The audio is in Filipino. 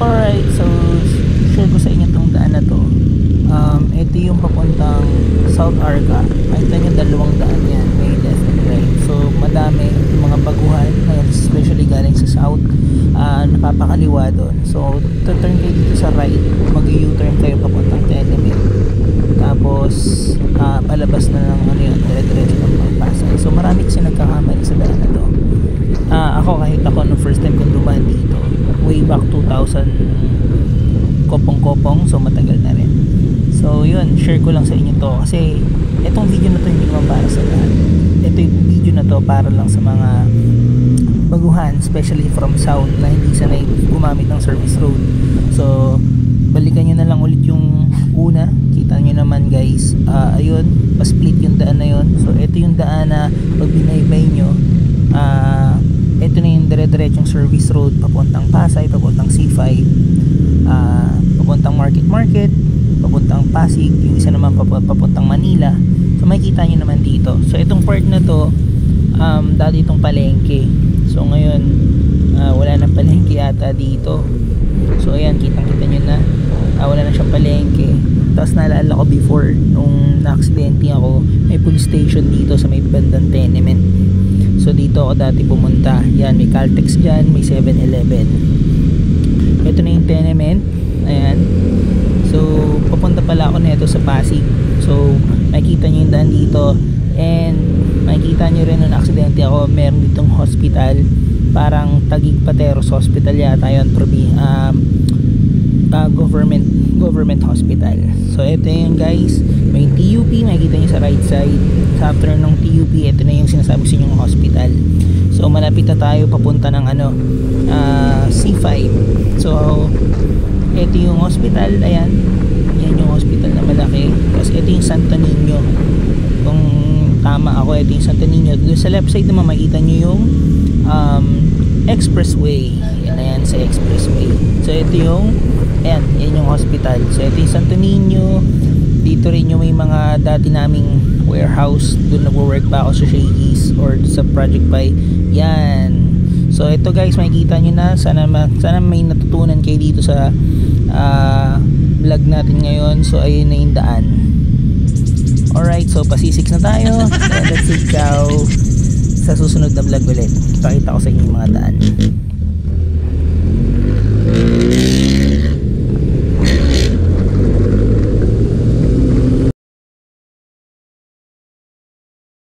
Alright, so share ko sa inyo tong daan na to. Ito yung papuntang South Arca. Makita nyo dalawang daan yan, may left and right. So madami yung mga baguhan, especially galing sa South, napapakaliwa doon. So turn kayo dito sa right, mag-u-turn kayo papuntang Tenement. Tapos palabas na ng ano yun, dire-diretso ng Pagpasay. So marami kasi nagkakamali sa daan na to. Ako kahit ako nung first time kong dumaan dito, way back 2000 kopong-kopong, so matagal na rin. So yun, share ko lang sa inyo to kasi itong video na to hindi naman para sa lahat. Ito yung video na to para lang sa mga baguhan, especially from South na hindi sanay gumamit ng service road. So balikan nyo na lang ulit yung una. Kita nyo naman guys, ayun, pa-split yung daan na yun. So ito yung daan na pag binaybay nyo, ito na yung dire-diretsong service road papuntang Pasay, papuntang C5, papuntang Market, papuntang Pasig, yung isa naman papuntang Manila. So makikita nyo naman dito. So itong part na to, dati itong palengke. So ngayon wala nang palengke ata dito. So ayan, kitang-kita nyo na, wala na siyang palengke. Tapos naalala ko before nung na-aksidente ako, may police station dito sa may bandang Tenement. So dito ako dati pumunta. Yan, may Caltex dyan, may 7-Eleven. Ito na yung Tenement. Ayan. So papunta pala ako nito sa Pasig. So makikita nyo yung daan dito. And makikita nyo rin nung aksidente ako, meron ditong hospital, parang Taguig Pateros Hospital yata yun, government hospital. So ito yung guys, may TUP, makikita nyo sa right side. Sa after ng TUP, ito na yung sinasabi sa inyong hospital. So malapit na tayo papunta ng C5. So ito yung hospital, ayan, yan yung hospital na malaki. Tapos ito yung Santo Niño, kung tama ako, ito yung Santo Niño. Doon sa left side naman makita nyo yung expressway. Yan na yan sa expressway. So ito yung yan yung hospital. So ito yung Santo Niño. Dito rin yung may mga dati naming warehouse, doon nagwo-work pa ako sa Shakey's or sa Project Buy. Yan. So ito guys, makikita nyo na, sana may natutunan kayo dito sa vlog natin ngayon. So ayun na yung daan. Alright, so pasisix na tayo. And let's see, ciao. Sa susunod na vlog ulit, pakita ko sa inyo yung mga daan.